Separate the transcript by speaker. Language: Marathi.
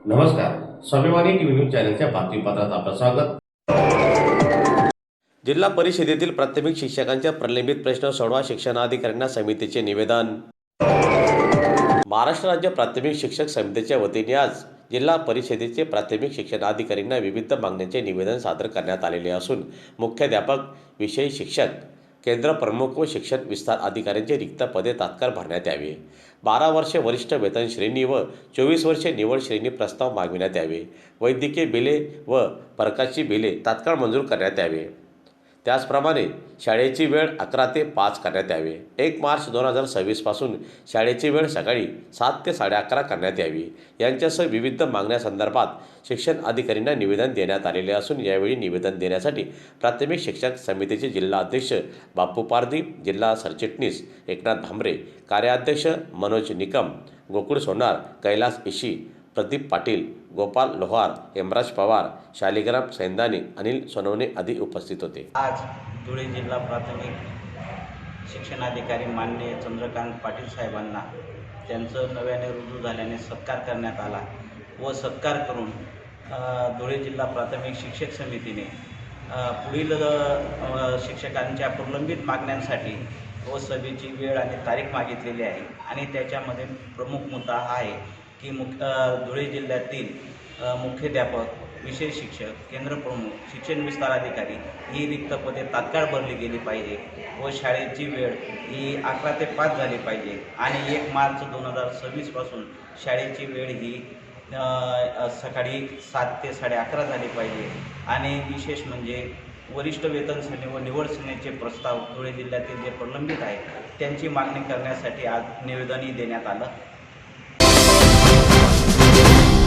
Speaker 1: नमस्कार. स्वाभिमानी टीव्ही न्यूज चॅनलच्या बातमीपत्रात आपलं स्वागत. जिल्हा परिषदेतील प्राथमिक शिक्षकांच्या प्रलंबित प्रश्न सोडवा शिक्षणाधिकाऱ्यांना समितीचे निवेदन. महाराष्ट्र राज्य प्राथमिक शिक्षक समितीच्या वतीने आज जिल्हा परिषदेचे प्राथमिक शिक्षणाधिकाऱ्यांना विविध मागण्यांचे निवेदन सादर करण्यात आलेले असून मुख्याध्यापक, विषय शिक्षक, केंद्र प्रमुख व शिक्षण विस्तार अधिकाऱ्यांची रिक्त पदे तात्काळ भरण्यात यावी. 12 वर्षे वरिष्ठ वेतन श्रेणी व 24 वर्षे निवड श्रेणी प्रस्ताव मागविण्यात यावे. वैद्यकीय बिले व फरकाची बिले तात्काळ मंजूर करण्यात यावे. त्याचप्रमाणे शाळेची वेळ 11 ते 5 करण्यात यावी. 1 मार्च 2026 पासून शाळेची वेळ सकाळी 7 ते 11:30 करण्यात यावी. यांच्यासह विविध मागण्यासंदर्भात शिक्षण अधिकाऱ्यांना निवेदन देण्यात आलेले असून यावेळी निवेदन देण्यासाठी प्राथमिक शिक्षक समितीचे जिल्हा अध्यक्ष बापू पारधी, जिल्हा सरचिटणीस एकनाथ भांबरे, कार्याध्यक्ष मनोज निकम, गोकुळ सोनार, कैलास इशी, प्रदीप पाटील, गोपाल लोहार, हेमराज पवार, शालिग्राम सैंदाने, अनिल सोनवणे आदी उपस्थित होते.
Speaker 2: आज धुळे जिल्हा प्राथमिक शिक्षणाधिकारी माननीय चंद्रकांत पाटील साहेबांना त्यांचं नव्याने रुजू झाल्याने सत्कार करण्यात आला व सत्कार करून धुळे जिल्हा प्राथमिक शिक्षक समितीने पुढील शिक्षकांच्या प्रलंबित मागण्यांसाठी व सभेची वेळ आणि तारीख मागितलेली आहे. आणि त्याच्यामध्ये प्रमुख मुद्दा हा आहे की धुळे जिल्ह्यातील मुख्याध्यापक, विषय शिक्षक, केंद्र प्रमुख, शिक्षण विस्तार अधिकारी ही रिक्त पदे तात्काळ भरली गेली पाहिजे व शाळेची वेळ ही 11 ते 5 झाली पाहिजे आणि 1 मार्च 2026 पासून शाळेची वेळ ही सकाळी 7 ते 11:30 झाली पाहिजे. आणि विशेष म्हणजे वरिष्ठ वेतन श्रेणी व निवड श्रेणीचे प्रस्ताव धुळे जिल्ह्यातील जे प्रलंबित आहेत त्यांची मागणी करण्यासाठी आज निवेदनही देण्यात आलं.